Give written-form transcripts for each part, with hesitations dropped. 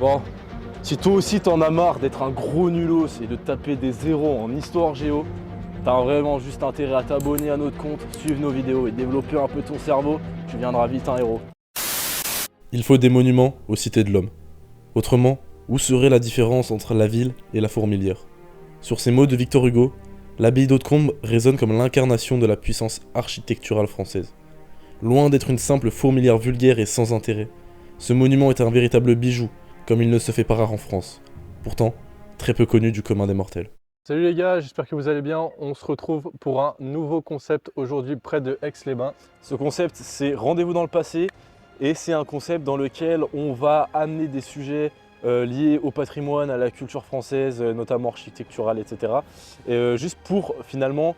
Bon, si toi aussi t'en as marre d'être un gros nulos et de taper des zéros en histoire géo, t'as vraiment juste intérêt à t'abonner à notre compte, suivre nos vidéos et développer un peu ton cerveau, tu deviendras vite un héros. Il faut des monuments aux cités de l'homme. Autrement, où serait la différence entre la ville et la fourmilière? Sur ces mots de Victor Hugo, l'abbaye d'Hautecombe résonne comme l'incarnation de la puissance architecturale française. Loin d'être une simple fourmilière vulgaire et sans intérêt, ce monument est un véritable bijou, comme il ne se fait pas rare en France. Pourtant, très peu connu du commun des mortels. Salut les gars, j'espère que vous allez bien. On se retrouve pour un nouveau concept aujourd'hui près de Aix-les-Bains. Ce concept, c'est Rendez-vous dans le passé et c'est un concept dans lequel on va amener des sujets liés au patrimoine, à la culture française, notamment architecturale, etc. Et juste pour finalement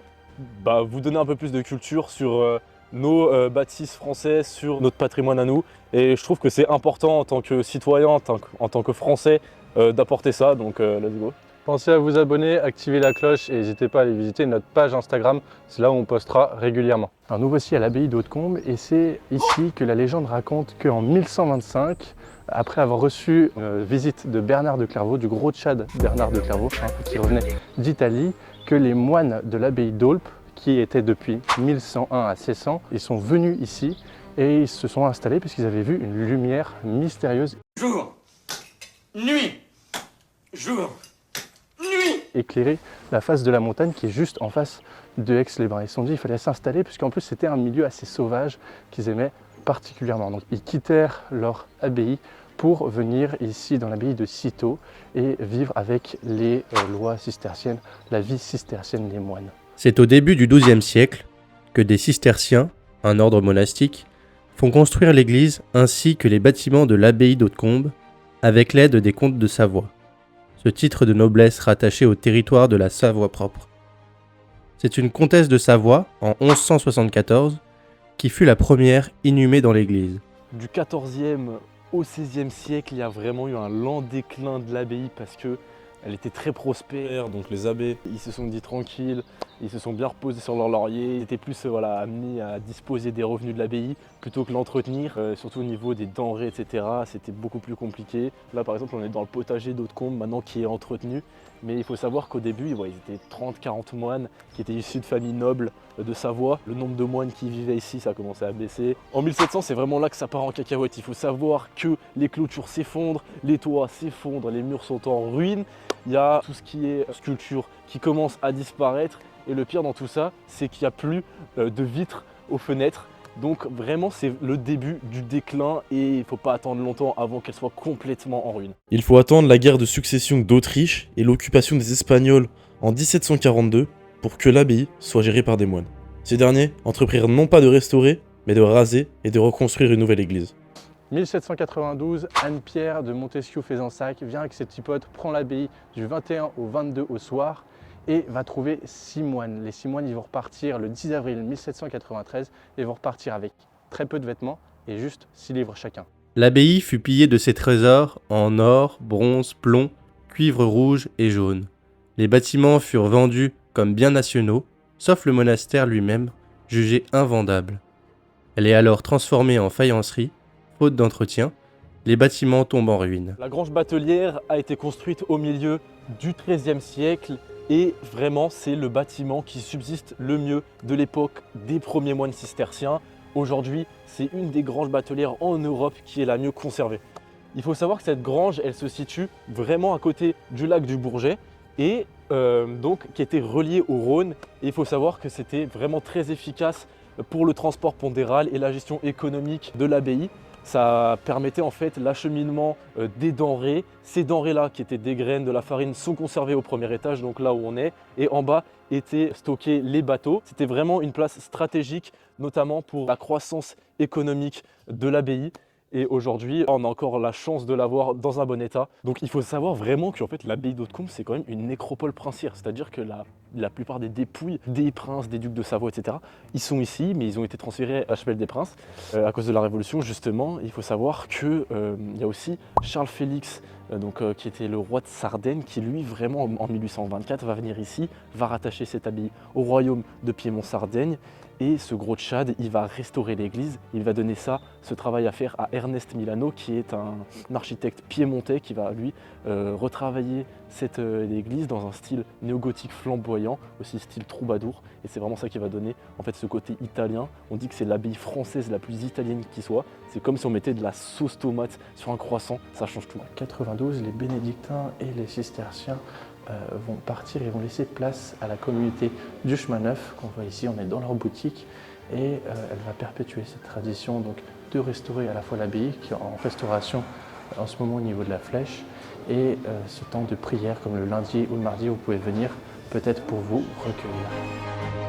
vous donner un peu plus de culture sur nos bâtisses françaises, sur notre patrimoine à nous. Et je trouve que c'est important en tant que citoyen, en tant que Français, d'apporter ça. Donc let's go. Pensez à vous abonner, activer la cloche et n'hésitez pas à aller visiter notre page Instagram, c'est là où on postera régulièrement. Alors nous voici à l'abbaye d'Hautecombe et c'est ici que la légende raconte qu'en 1125, après avoir reçu une visite de Bernard de Clairvaux, du gros tchad Bernard de Clairvaux, qui revenait d'Italie, que les moines de l'abbaye d'Aulpe, qui étaient depuis 1101 à 1600, ils sont venus ici et ils se sont installés puisqu'ils avaient vu une lumière mystérieuse. Jour, nuit, jour, éclairer la face de la montagne qui est juste en face de Aix-les-Bains. Ils se sont dit qu'il fallait s'installer puisqu'en plus c'était un milieu assez sauvage qu'ils aimaient particulièrement. Donc ils quittèrent leur abbaye pour venir ici dans l'abbaye de Cîteaux et vivre avec les lois cisterciennes, la vie cistercienne des moines. C'est au début du XIIe siècle que des cisterciens, un ordre monastique, font construire l'église ainsi que les bâtiments de l'abbaye d'Hautecombe avec l'aide des comtes de Savoie, ce titre de noblesse rattaché au territoire de la Savoie propre. C'est une comtesse de Savoie, en 1174, qui fut la première inhumée dans l'église. Du 14e au 16e siècle, il y a vraiment eu un lent déclin de l'abbaye parce que elle était très prospère, Donc les abbés, ils se sont dit tranquilles, ils se sont bien reposés sur leur laurier, ils étaient plus amenés à disposer des revenus de l'abbaye plutôt que l'entretenir, surtout au niveau des denrées, etc. C'était beaucoup plus compliqué. Là par exemple on est dans le potager d'Hautecombe maintenant qui est entretenu, mais il faut savoir qu'au début ils étaient 30-40 moines qui étaient issus de familles nobles de Savoie. Le nombre de moines qui vivaient ici, ça a commencé à baisser. En 1700, c'est vraiment là que ça part en cacahuète. Il faut savoir que les clôtures s'effondrent, les toits s'effondrent, les murs sont en ruine. Il y a tout ce qui est sculpture qui commence à disparaître. Et le pire dans tout ça, c'est qu'il n'y a plus de vitres aux fenêtres. Donc vraiment, c'est le début du déclin et il ne faut pas attendre longtemps avant qu'elle soit complètement en ruine. il faut attendre la guerre de succession d'Autriche et l'occupation des Espagnols en 1742 pour que l'abbaye soit gérée par des moines. Ces derniers entreprirent non pas de restaurer, mais de raser et de reconstruire une nouvelle église. 1792, Anne-Pierre de Montesquieu-Fezensac vient avec ses petits potes, prend l'abbaye du 21 au 22 au soir et va trouver 6 moines. Les 6 moines ils vont repartir le 10 avril 1793 et vont repartir avec très peu de vêtements et juste 6 livres chacun. L'abbaye fut pillée de ses trésors en or, bronze, plomb, cuivre rouge et jaune. Les bâtiments furent vendus comme biens nationaux, sauf le monastère lui-même, jugé invendable. Elle est alors transformée en faïencerie, faute d'entretien, les bâtiments tombent en ruine. La grange batelière a été construite au milieu du XIIIe siècle et vraiment c'est le bâtiment qui subsiste le mieux de l'époque des premiers moines cisterciens. Aujourd'hui, c'est une des granges batelières en Europe qui est la mieux conservée. Il faut savoir que cette grange, elle se situe vraiment à côté du lac du Bourget et donc qui était reliée au Rhône. Et il faut savoir que c'était vraiment très efficace pour le transport pondéral et la gestion économique de l'abbaye. Ça permettait en fait l'acheminement des denrées. Ces denrées-là, qui étaient des graines, de la farine, sont conservées au premier étage, donc là où on est. Et en bas étaient stockés les bateaux. C'était vraiment une place stratégique, notamment pour la croissance économique de l'abbaye. Et aujourd'hui, on a encore la chance de l'avoir dans un bon état. Donc il faut savoir vraiment qu'en fait, l'abbaye d'Hautecombe, c'est quand même une nécropole princière. C'est-à-dire que la plupart des dépouilles des princes, des ducs de Savoie, etc., ils sont ici, mais ils ont été transférés à la chapelle des princes à cause de la Révolution, justement. Il faut savoir qu'il y a aussi Charles Félix qui était le roi de Sardaigne, qui lui vraiment en 1824 va venir ici, va rattacher cette abbaye au royaume de Piémont-Sardaigne. Et ce gros tchad, il va restaurer l'église, il va donner ce travail à faire à Ernest Milano, qui est un architecte piémontais qui va lui retravailler l'église dans un style néo-gothique flamboyant, aussi style troubadour. Et c'est vraiment ça qui va donner en fait ce côté italien. On dit que c'est l'abbaye française la plus italienne qui soit. C'est comme si on mettait de la sauce tomate sur un croissant, ça change tout. En 92, les bénédictins et les cisterciens vont partir et vont laisser place à la communauté du chemin neuf qu'on voit ici. On est dans leur boutique et elle va perpétuer cette tradition donc, de restaurer à la fois l'abbaye qui est en restauration en ce moment au niveau de la flèche et ce temps de prière comme le lundi ou le mardi où vous pouvez venir peut-être pour vous recueillir.